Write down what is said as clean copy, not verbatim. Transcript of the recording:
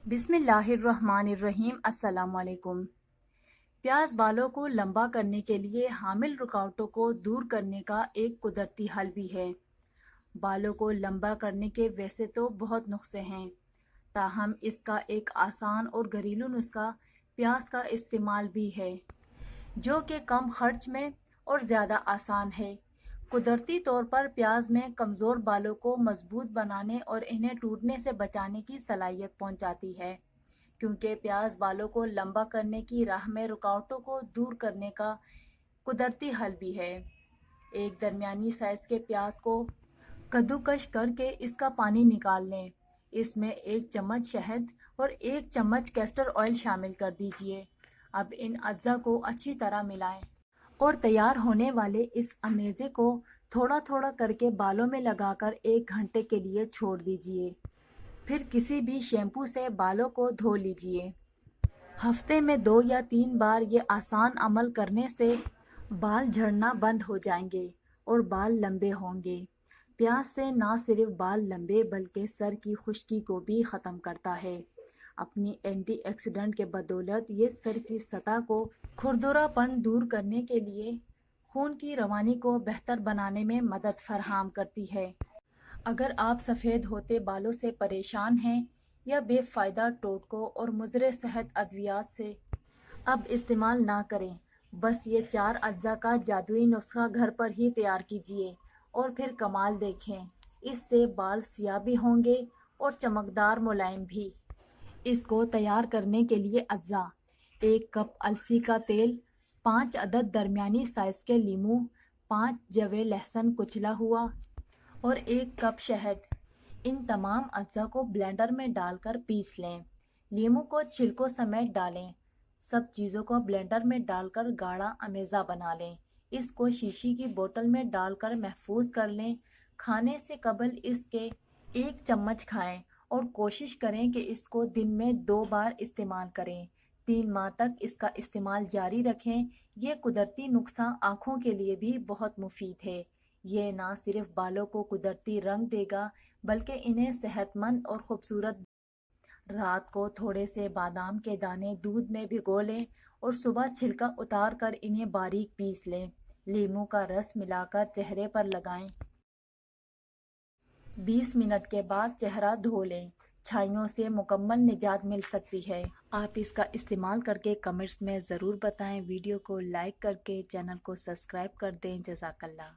बिस्मिल्लाहिर्रहमानिर्रहीम। अस्सलाम वालेकुम। प्याज बालों को लंबा करने के लिए हामिल रुकावटों को दूर करने का एक कुदरती हल भी है। बालों को लंबा करने के वैसे तो बहुत नुस्खे हैं, ताहम इसका एक आसान और घरेलू नुस्खा प्याज का इस्तेमाल भी है, जो कि कम खर्च में और ज़्यादा आसान है। कुदरती तौर पर प्याज में कमज़ोर बालों को मजबूत बनाने और इन्हें टूटने से बचाने की सलाहियत पहुंचाती है, क्योंकि प्याज बालों को लंबा करने की राह में रुकावटों को दूर करने का कुदरती हल भी है। एक दरमियानी साइज़ के प्याज को कद्दूकस करके इसका पानी निकाल लें। इसमें 1 चम्मच शहद और 1 चम्मच कैस्टर ऑयल शामिल कर दीजिए। अब इन अज्जा को अच्छी तरह मिलाएं और तैयार होने वाले इस अमेज़े को थोड़ा थोड़ा करके बालों में लगाकर 1 घंटे के लिए छोड़ दीजिए। फिर किसी भी शैम्पू से बालों को धो लीजिए। हफ्ते में 2 या 3 बार ये आसान अमल करने से बाल झड़ना बंद हो जाएंगे और बाल लंबे होंगे। प्याज से ना सिर्फ बाल लंबे बल्कि सर की खुश्की को भी ख़त्म करता है। अपनी एंटीऑक्सीडेंट के बदौलत ये सर की सतह को खुरदरापन दूर करने के लिए खून की रवानी को बेहतर बनाने में मदद फराहम करती है। अगर आप सफ़ेद होते बालों से परेशान हैं या बेफ़ायदा टोटकों और मुज़र सेहत अद्वियात से अब इस्तेमाल ना करें। बस ये 4 अज्जा का जादुई नुस्खा घर पर ही तैयार कीजिए और फिर कमाल देखें। इससे बाल सियाह भी होंगे और चमकदार मुलायम भी। इसको तैयार करने के लिए अज्जा: 1 कप अलसी का तेल, 5 अदद दरमियानी साइज़ के लीमू, 5 जवे लहसुन कुचला हुआ और 1 कप शहद। इन तमाम अज्जा को ब्लेंडर में डालकर पीस लें। लीमू को छिलकों समेत डालें। सब चीज़ों को ब्लेंडर में डालकर गाढ़ा अमेज़ा बना लें। इसको शीशी की बोतल में डालकर महफूज कर लें। खाने से कबल इसके 1 चम्मच खाएं और कोशिश करें कि इसको दिन में 2 बार इस्तेमाल करें। 3 माह तक इसका इस्तेमाल जारी रखें। ये कुदरती नुस्खा आँखों के लिए भी बहुत मुफीद है। ये ना सिर्फ बालों को कुदरती रंग देगा बल्कि इन्हें सेहतमंद और खूबसूरत। रात को थोड़े से बादाम के दाने दूध में भिगो लें और सुबह छिलका उतार कर इन्हें बारीक पीस लें। लीमू का रस मिलाकर चेहरे पर लगाएं। 20 मिनट के बाद चेहरा धो लें। छाइयों से मुकम्मल निजात मिल सकती है। आप इसका इस्तेमाल करके कमेंट्स में ज़रूर बताएं। वीडियो को लाइक करके चैनल को सब्सक्राइब कर दें। जज़ाकल्लाह।